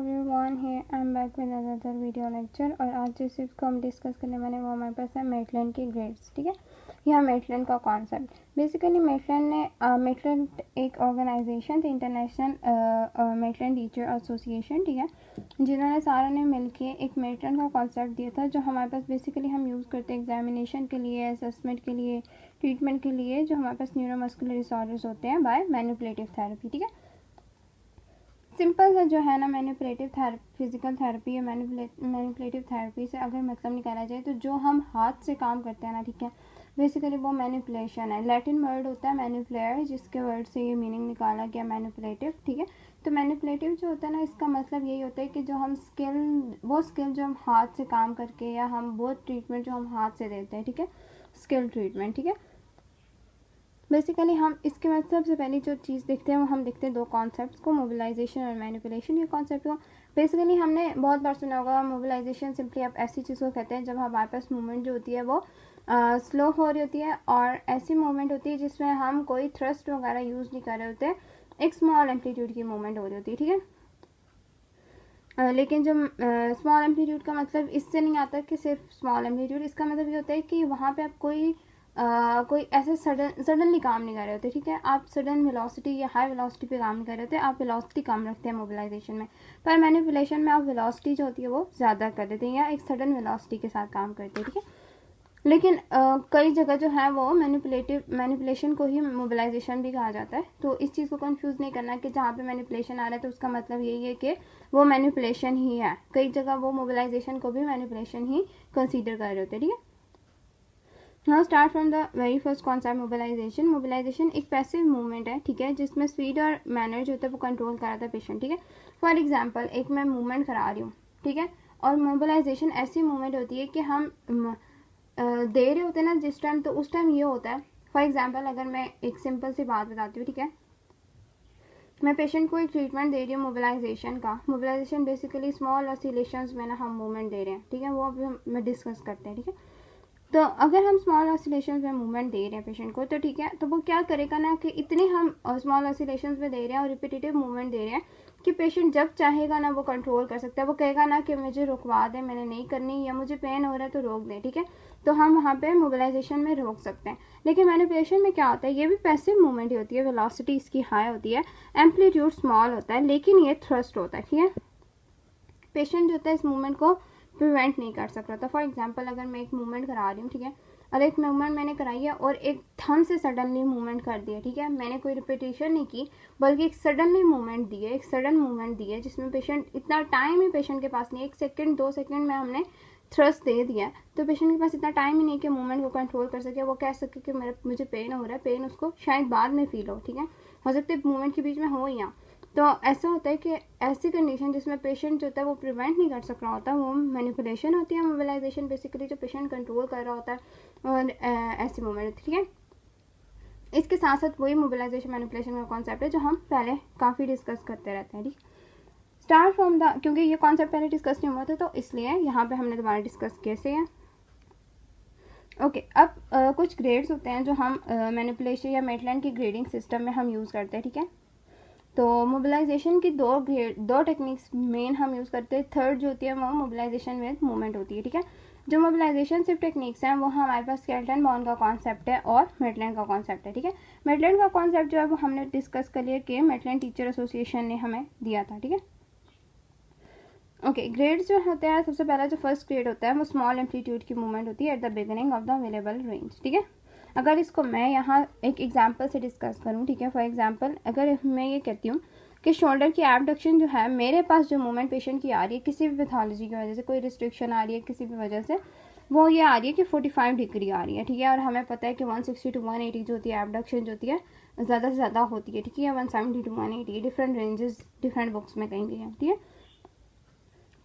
Everyone, here I am back with another video lecture. और आज जिस चीज़ को हम डिस्कस करने वाले हैं वो हमारे पास है मेटलैंड की ग्रेड्स। ठीक है, यह मेटलैंड का कॉन्सेप्ट। बेसिकली मेटलैंड एक ऑर्गेनाइजेशन थी, इंटरनेशनल मेटलैंड टीचर एसोसिएशन। ठीक है, जिन्होंने सारों ने मिलके एक मेटलैंड का कॉन्सेप्ट दिया था, जो हमारे पास बेसिकली हम यूज़ करते हैं एग्जामिनेशन के लिए, असेसमेंट के लिए, ट्रीटमेंट के लिए, जो हमारे पास न्यूरोमस्कुलर डिसऑर्डर्स होते हैं बाय मैनिपुलेटिव थेरेपी। ठीक है, सिंपल है जो है ना, मैनिपुलेटिव थेरेपी, फिजिकल थेरेपी या मैनिपुलेटिव थेरेपी से अगर मतलब निकाला जाए तो जो हम हाथ से काम करते हैं ना, ठीक है, बेसिकली वो मैनिपुलेशन है। लैटिन वर्ड होता है मैनिपुलेयर, जिसके वर्ड से ये मीनिंग निकाला गया मैनिपुलेटिव। ठीक है, तो मैनिपुलेटिव जो होता है ना, इसका मतलब यही होता है कि जो हम वो स्किल जो हम हाथ से काम करके, या हम वो ट्रीटमेंट जो हम हाथ से देते हैं, ठीक है, स्किल ट्रीटमेंट। ठीक है, बेसिकली हम इसके बाद सबसे पहले जो चीज़ देखते हैं वो हम देखते हैं दो कॉन्सेप्ट्स को, मोबिलाइजेशन और मैनिपुलेशन। ये कॉन्सेप्ट को बेसिकली हमने बहुत बार सुना होगा। मोबिलाइजेशन सिंपली आप ऐसी चीज़ को कहते हैं जब हमारे पास मूवमेंट जो होती है वो स्लो हो रही होती है, और ऐसी मूवमेंट होती है जिसमें हम कोई थ्रस्ट वगैरह यूज़ नहीं कर रहे होते, एक स्मॉल एम्पलीट्यूड की मूवमेंट हो रही होती है। ठीक है, लेकिन जो स्मॉल एम्पलीट्यूड का मतलब इससे नहीं आता कि सिर्फ स्मॉल एम्पलीट्यूड, इसका मतलब ये होता है कि वहाँ पे आप कोई ऐसे सडनली काम नहीं कर रहे होते। ठीक है, आप सडन वेलोसिटी या हाई वेलोसिटी पे काम नहीं कर रहे होते, आप वेलोसिटी कम रखते हैं मोबिलाइजेशन में। पर मैनिपुलेशन में आप वेलोसिटी जो होती है वो ज़्यादा कर देते हैं, या एक सडन वेलोसिटी के साथ काम करते हैं। ठीक है, लेकिन कई जगह जो है वो मैनिपुलेशन को ही मोबिलाइजेशन भी कहा जाता है। तो इस चीज़ को कंफ्यूज नहीं करना कि जहाँ पे मैनिपुलेशन आ रहा है तो उसका मतलब यही है कि वो मैनिपुलेशन ही है। कई जगह वो मोबिलाइजेशन को भी मैनिपुलेशन ही कंसीडर कर रहे होते हैं। ठीक है, now start from the very first concept, mobilisation. Mobilisation एक पैसिव मूवमेंट है, ठीक है, जिसमें स्पीड और मैनर जो होता है वो कंट्रोल कराता है पेशेंट। ठीक है, फॉर एग्जांपल एक मैं मूवमेंट करा रही हूँ, ठीक है, और मोबिलाइजेशन ऐसी मूवमेंट होती है कि हम दे रहे होते हैं ना जिस टाइम, तो उस टाइम ये होता है। फॉर एग्जाम्पल अगर मैं एक सिंपल सी बात बताती हूँ, ठीक है, मैं पेशेंट को एक ट्रीटमेंट दे रही हूँ मोबिलाइजेशन का। मोबिलाइजेशन बेसिकली स्मॉल ऑसिलेशंस में ना हम मूवमेंट दे रहे हैं। ठीक है, वो अभी हम डिस्कस करते हैं। ठीक है, तो अगर हम स्मॉल ऑसिलेशन में मूवमेंट दे रहे हैं पेशेंट को, तो ठीक है, तो वो क्या करेगा ना कि इतने हम स्मॉल ऑसिलेशन में दे रहे हैं और रिपीटेटिव मूवमेंट दे रहे हैं कि पेशेंट जब चाहेगा ना वो कंट्रोल कर सकता है। वो कहेगा ना कि मुझे रुकवा दें, मैंने नहीं करनी, या मुझे पेन हो रहा है तो रोक दें। ठीक है, तो हम वहाँ पे मोबिलाइजेशन में रोक सकते हैं। लेकिन मैनिपुलेशन में क्या होता है, ये भी पैसिव मूवमेंट ही होती है, वेलोसिटी इसकी हाई होती है, एम्पलीट्यूड स्मॉल होता है, लेकिन ये थ्रस्ट होता है। ठीक है, पेशेंट जो होता है इस मूवमेंट को प्रिवेंट नहीं कर सकता था। फॉर एग्जांपल अगर मैं एक मूवमेंट करा रही हूँ, ठीक है, और एक मूवमेंट मैंने कराई है और एक थम से सडनली मूवमेंट कर दिया, ठीक है, मैंने कोई रिपीटेशन नहीं की, बल्कि एक सडनली मूवमेंट दी है, एक सडन मूवमेंट दी है, जिसमें पेशेंट, इतना टाइम ही पेशेंट के पास नहीं, 1 सेकेंड 2 सेकेंड में हमने थ्रस्ट दे दिया, तो पेशेंट के पास इतना टाइम ही नहीं कि मूवमेंट को कंट्रोल कर सके। वो कह सके कि मुझे पेन हो रहा है, पेन उसको शायद बाद में फील हो। ठीक है, हो सकता है मूवमेंट के बीच में हो या, तो ऐसा होता है कि ऐसी कंडीशन जिसमें पेशेंट जो होता है वो प्रिवेंट नहीं कर सक रहा होता, वो मैनिपुलेशन होती है। मोबिलाइजेशन बेसिकली जो पेशेंट कंट्रोल कर रहा होता है, और ऐसी मूवमेंट होती है। ठीक है, इसके साथ साथ वही मोबिलाइजेशन मैनिपुलेशन का कॉन्सेप्ट है जो हम पहले काफ़ी डिस्कस करते रहते हैं। ठीक, स्टार्ट फ्रॉम द, क्योंकि ये कॉन्सेप्ट पहले डिस्कस नहीं हुआ था तो इसलिए यहाँ पे हमने दोबारा डिस्कस कैसे है। ओके, अब कुछ ग्रेड्स होते हैं जो हम मैनिपुलेशन या मेटलैंड की ग्रेडिंग सिस्टम में हम यूज़ करते हैं। ठीक है, तो मोबिलाइजेशन की दो टेक्निक्स मेन हम यूज़ करते हैं। थर्ड जो होती है वो मोबिलाइजेशन विद मूवमेंट होती है। ठीक है, जो मोबिलाइजेशन सिर्फ टेक्निक्स हैं वो हमारे पास स्केलेटन बॉन्ड का कॉन्सेप्ट है और मेटलैंड का कॉन्सेप्ट है। ठीक है, मेटलैंड का कॉन्सेप्ट जो है वो हमने डिस्कस कर लिया कि मेटलैंड टीचर एसोसिएशन ने हमें दिया था। ठीक है, ओके, ग्रेड्स जो होते हैं, सबसे पहला जो फर्स्ट ग्रेड होता है वो स्मॉल एम्पलीट्यूड की मूवमेंट होती है at the beginning of the available range. ठीक है, अगर इसको मैं यहाँ एक एग्जांपल से डिस्कस करूँ, ठीक है, फॉर एग्जांपल अगर मैं ये कहती हूँ कि शोल्डर की एबडक्शन जो है, मेरे पास जो मूवमेंट पेशेंट की आ रही है किसी भी पैथोलॉजी की वजह से, कोई रिस्ट्रिक्शन आ रही है किसी भी वजह से, वो ये आ रही है कि 45 डिग्री आ रही है। ठीक है, और हमें पता है कि 160 to 180 जो होती है एबडक्शन जो होती है ज़्यादा से ज़्यादा होती है। ठीक है, 170 to 180 different ranges different books में कहीं भी है। ठीक है,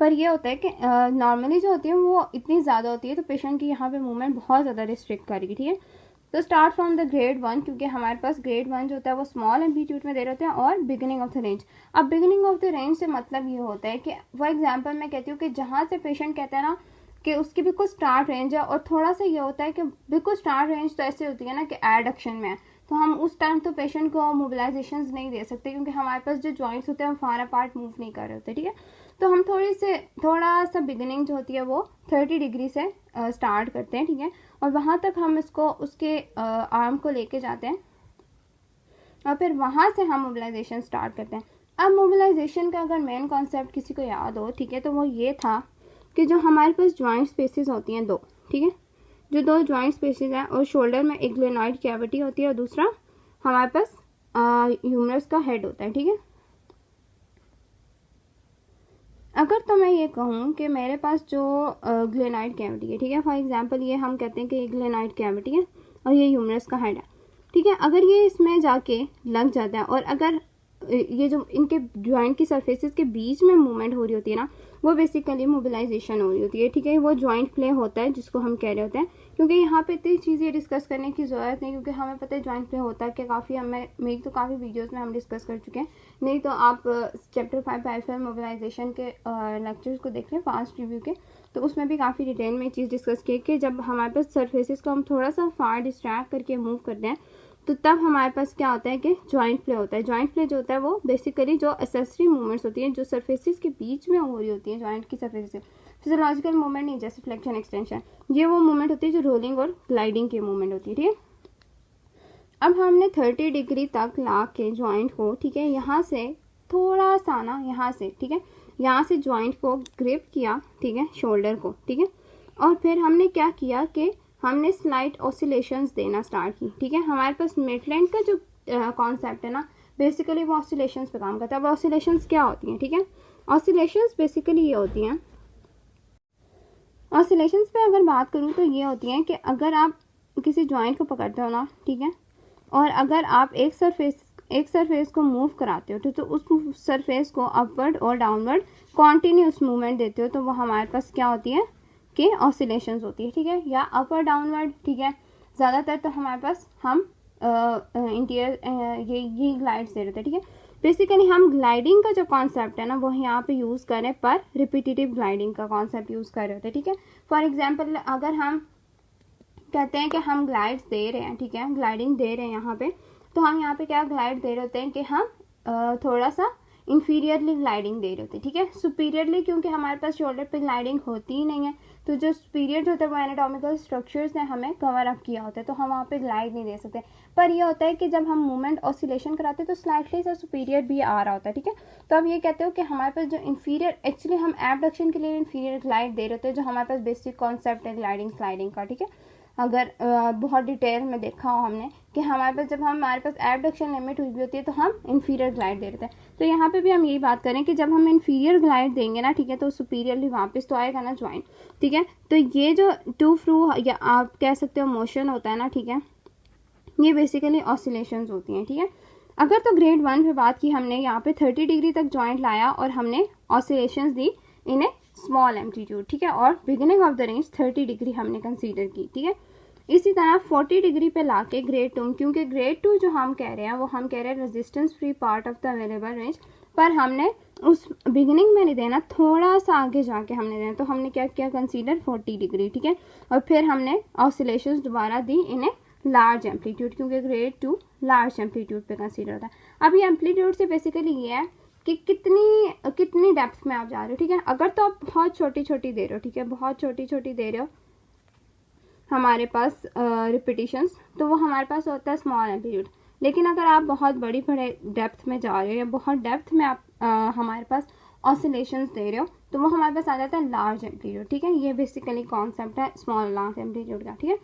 पर ये होता है कि नॉर्मली जो होती है वो इतनी ज़्यादा होती है तो पेशेंट की यहाँ पे मूवमेंट बहुत ज़्यादा रिस्ट्रिक्ट करेगी। ठीक है, तो स्टार्ट फ्रॉम द ग्रेड 1, क्योंकि हमारे पास ग्रेड 1 जो होता है वो स्मॉल एम्पलीट्यूड में दे रहे होते हैं, और बिगिनिंग ऑफ द रेंज। अब बिगिनिंग ऑफ द रेंज से मतलब ये होता है कि फॉर एग्जांपल मैं कहती हूँ कि जहाँ से पेशेंट कहता है ना कि उसकी बिल्कुल स्टार्ट रेंज है, और थोड़ा सा ये होता है कि बिल्कुल स्टार्ट रेंज तो ऐसे होती है ना कि एडक्शन में है, तो हम उस टाइम तो पेशेंट को मोबिलाइजेशन नहीं दे सकते, क्योंकि हमारे पास जो जॉइंट्स होते हैं वो फार अपार्ट मूव नहीं कर रहे होते, ठीक है। तो हम थोड़ा सा बिगिनिंग जो होती है वो 30 डिग्री से स्टार्ट करते हैं, ठीक है, और वहाँ तक हम इसको उसके आर्म को लेके जाते हैं और फिर वहाँ से हम मोबिलाइजेशन स्टार्ट करते हैं। अब मोबिलाइजेशन का अगर मेन कॉन्सेप्ट किसी को याद हो, ठीक है, तो वो ये था कि जो हमारे पास जॉइंट स्पेसेस होती हैं दो, ठीक है, जो दो जॉइंट स्पेसेस हैं और शोल्डर में एक ग्लेनॉइड कैविटी होती है और दूसरा हमारे पास ह्यूमरस का हेड होता है, ठीक है। अगर तो मैं ये कहूँ कि मेरे पास जो ग्लेनॉइड कैविटी है, ठीक है, फॉर एग्जांपल ये हम कहते हैं कि ये ग्लेनॉइड कैविटी है और ये ह्यूमरस का हेड है, ठीक है। अगर ये इसमें जाके लग जाता है और अगर ये जो इनके जॉइंट की सरफेसेस के बीच में मूवमेंट हो रही होती है ना, वो बेसिकली मोबिलाइजेशन हो रही होती है, ठीक है। वो जॉइंट प्ले होता है जिसको हम कह रहे होते हैं, क्योंकि यहाँ पे इतनी चीज़ें डिस्कस करने की ज़रूरत नहीं, क्योंकि हमें पता है जॉइंट प्ले होता है कि काफ़ी हमें मेरी तो काफ़ी वीडियोस में हम डिस्कस कर चुके हैं। नहीं तो आप चैप्टर 5 पेरिफेरल मोबिलाइजेशन के लेक्चर्स को देख लें फास्ट रिव्यू के, तो उसमें भी काफ़ी डिटेल में चीज़ डिस्कस की कि जब हमारे पास सरफेसेस को हम थोड़ा सा फार डिस्ट्रैक्ट करके मूव करते हैं तो तब हमारे पास क्या होता है कि जॉइंट प्ले होता है। जॉइंट प्ले जो होता है वो बेसिकली जो एसेसरी मूवमेंट्स होती हैं जो सरफेसेस के बीच में हो रही होती हैं, जॉइंट की सरफेस से, फिजियोलॉजिकल मूवमेंट नहीं, जैसे फ्लेक्शन एक्सटेंशन, ये वो मूवमेंट होती है जो रोलिंग और ग्लाइडिंग की मूवमेंट होती है, ठीक है। अब हमने 30 डिग्री तक ला के जॉइंट को, ठीक है, यहाँ से थोड़ा सा ना, यहाँ से, ठीक है, यहाँ से जॉइंट को ग्रिप किया, ठीक है, शोल्डर को, ठीक है, और फिर हमने क्या किया कि हमने स्लाइट ऑसिलेशंस देना स्टार्ट की, ठीक है। हमारे पास मेटलैंड का जो कॉन्सेप्ट है ना, बेसिकली वो ऑसिलेशंस पे काम करता है। अब ऑसिलेशंस क्या होती हैं, ठीक है, ऑसिलेशंस बेसिकली ये होती हैं, ऑसिलेशंस पे अगर बात करूँ तो ये होती हैं कि अगर आप किसी जॉइंट को पकड़ते हो ना, ठीक है, और अगर आप एक सरफेस को मूव कराते हो तो उस सरफेस को अपवर्ड और डाउनवर्ड कॉन्टिन्यूस मूवमेंट देते हो, तो वो हमारे पास क्या होती है कि ऑसिलेशंस होती है, ठीक है, या अपर डाउनवर्ड, ठीक है। ज़्यादातर तो हमारे पास हम इंटीरियर ये ग्लाइड्स दे रहे थे, ठीक है। बेसिकली हम ग्लाइडिंग का जो कॉन्सेप्ट है ना वो यहाँ पे यूज़ करें, पर रिपीटेटिव ग्लाइडिंग का कॉन्सेप्ट यूज़ कर रहे होते हैं, ठीक है। फॉर एग्जाम्पल अगर हम कहते हैं कि हम ग्लाइड्स दे रहे हैं, ठीक है, ग्लाइडिंग दे रहे हैं यहाँ पे, तो हम यहाँ पे क्या ग्लाइड दे रहे होते हैं कि हम थोड़ा सा इंफीरियरली ग्लाइडिंग दे रहे होते हैं, ठीक है। सुपीरियरली क्योंकि हमारे पास शोल्डर पे ग्लाइडिंग होती ही नहीं है, तो जो सुपीरियर जो होता है वो एनाटॉमिकल स्ट्रक्चर्स ने हमें कवर अप किया होता है, तो हम वहाँ पे ग्लाइड नहीं दे सकते। पर ये होता है कि जब हम मूवमेंट ऑसिलेशन कराते हैं तो स्लाइटली सा सुपीरियर भी आ रहा होता है, ठीक है। तो अब ये कहते हो कि हमारे पास जो इन्फीरियर, एक्चुअली हम एबडक्शन के लिए इन्फीरियर ग्लाइड दे रहे होते हैं, जो हमारे पास बेसिक कॉन्सेप्ट है ग्लाइडिंग स्लाइडिंग का, ठीक है। अगर बहुत डिटेल में देखा हो हमने कि हमारे पास जब हमारे पास एबडक्शन लिमिट हुई होती है तो हम इन्फीरियर ग्लाइड दे रहे थे, तो यहाँ पे भी हम यही बात करें कि जब हम इन्फीरियर ग्लाइड देंगे ना, ठीक है, तो सुपीरियरली वापस तो आएगा ना जॉइंट, ठीक है। तो ये जो टू फ्रू या आप कह सकते हो मोशन होता है ना, ठीक है, ये बेसिकली ऑसिलेशंस होती हैं, ठीक है। अगर तो ग्रेड 1 पे बात की हमने, यहाँ पे 30 डिग्री तक जॉइंट लाया और हमने ऑसिलेशंस दी इन ए स्मॉल एम्पलीट्यूड, ठीक है, और beginning of the range 30 degree हमने कंसीडर की, ठीक है। इसी तरह 40 डिग्री पे लाके ग्रेड 2, क्योंकि ग्रेड 2 जो हम कह रहे हैं वो हम कह रहे हैं resistance free part of the available range, पर हमने उस बिगिनिंग में नहीं देना, थोड़ा सा आगे जाके हमने देना, तो हमने क्या किया कंसीडर 40 डिग्री, ठीक है, और फिर हमने ऑसिलेशंस दोबारा दी इन्हें लार्ज एम्पलीट्यूड, क्योंकि ग्रेड 2 लार्ज एम्पलीट्यूड पे कंसीडर होता है। अब ये एम्पलीट्यूड से बेसिकली ये है कि कितनी डेप्थ में आप जा रहे हो, ठीक है। अगर तो आप बहुत छोटी छोटी दे रहे हो, ठीक है, बहुत छोटी छोटी दे रहे हो हमारे पास रिपीटिशंस, तो वो हमारे पास होता है स्मॉल एम्पलीट्यूड। लेकिन अगर आप बहुत बड़े डेप्थ में जा रहे हो या बहुत डेप्थ में आप हमारे पास ऑसिलेशंस दे रहे हो, तो वो हमारे पास आ जाता है लार्ज एम्पलीट्यूड, ठीक है। ये बेसिकली कॉन्सेप्ट है स्मॉल लार्ज एम्पलीट्यूड का, ठीक है।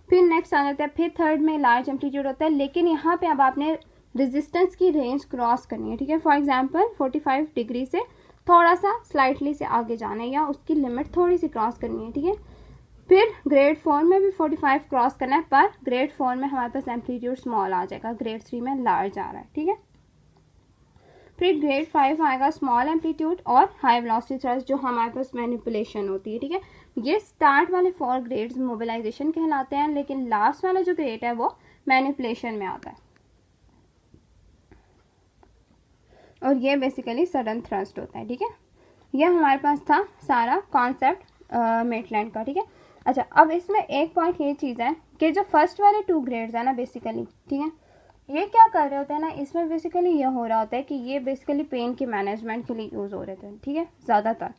फिर नेक्स्ट आ जाता है, फिर थर्ड में लार्ज एम्पलीट्यूड होता है, लेकिन यहाँ पे अब आपने रेजिस्टेंस की रेंज क्रॉस करनी है, ठीक है। फॉर एग्जाम्पल 45 डिग्री से थोड़ा सा स्लाइटली से आगे जाना है या उसकी लिमिट थोड़ी सी क्रॉस करनी है, ठीक है। फिर ग्रेड 4 में भी 45 क्रॉस करना है, पर ग्रेड 4 में हमारे पास एम्पलीट्यूड स्मॉल आ जाएगा, ग्रेड 3 में लार्ज आ रहा है, ठीक है। फिर ग्रेड 5 आएगा स्मॉल एम्पलीट्यूड और हाई वेलोसिटी थ्रस्ट, जो हमारे पास मैनिपुलेशन होती है, ठीक है। ये स्टार्ट वाले 4 ग्रेड्स मोबिलाइजेशन कहलाते हैं, लेकिन लास्ट वाला जो ग्रेड है वो मैनिपुलेशन में आता है, और ये बेसिकली सडन थ्रस्ट होता है, ठीक है। ये हमारे पास था सारा कॉन्सेप्ट मेटलैंड का, ठीक है। अच्छा, अब इसमें एक पॉइंट ये चीज़ है कि जो फर्स्ट वाले 2 ग्रेड्स है ना बेसिकली, ठीक है, ये क्या कर रहे होते हैं ना, इसमें बेसिकली ये हो रहा होता है कि ये बेसिकली पेन के मैनेजमेंट के लिए यूज़ हो रहे थे, ठीक है। ज़्यादातर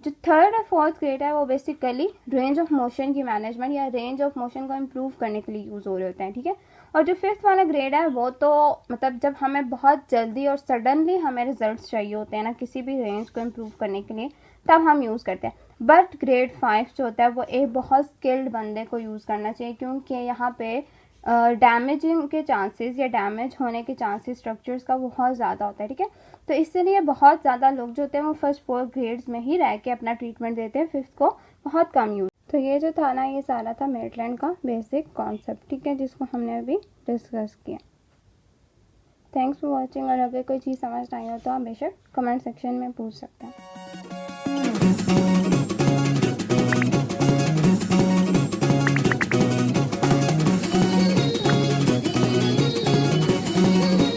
जो थर्ड और फोर्थ ग्रेड है वो बेसिकली रेंज ऑफ मोशन की मैनेजमेंट या रेंज ऑफ मोशन को इम्प्रूव करने के लिए यूज़ हो रहे होते हैं, ठीक है। और जो फिफ्थ वाला ग्रेड है वो तो मतलब जब हमें बहुत जल्दी और सडनली हमें रिजल्ट्स चाहिए होते हैं ना किसी भी रेंज को इम्प्रूव करने के लिए, तब हम यूज़ करते हैं। बट ग्रेड 5 जो होता है वो एक बहुत स्किल्ड बंदे को यूज़ करना चाहिए, क्योंकि यहाँ पे डैमेजिंग के चांसेस या डैमेज होने के चांसेस स्ट्रक्चर्स का बहुत ज़्यादा होता है, ठीक है। तो इसलिए बहुत ज़्यादा लोग जो होते हैं वो फर्स्ट 4 ग्रेड्स में ही रह के अपना ट्रीटमेंट देते हैं, फिफ्थ को बहुत कम यूज। तो ये जो था ना, ये सारा था मेटलैंड का बेसिक कॉन्सेप्ट, ठीक है, जिसको हमने अभी डिस्कस किया। Thanks for watching. और अगर कोई चीज़ समझ नहीं हो तो आप बेशक कमेंट सेक्शन में पूछ सकते हैं।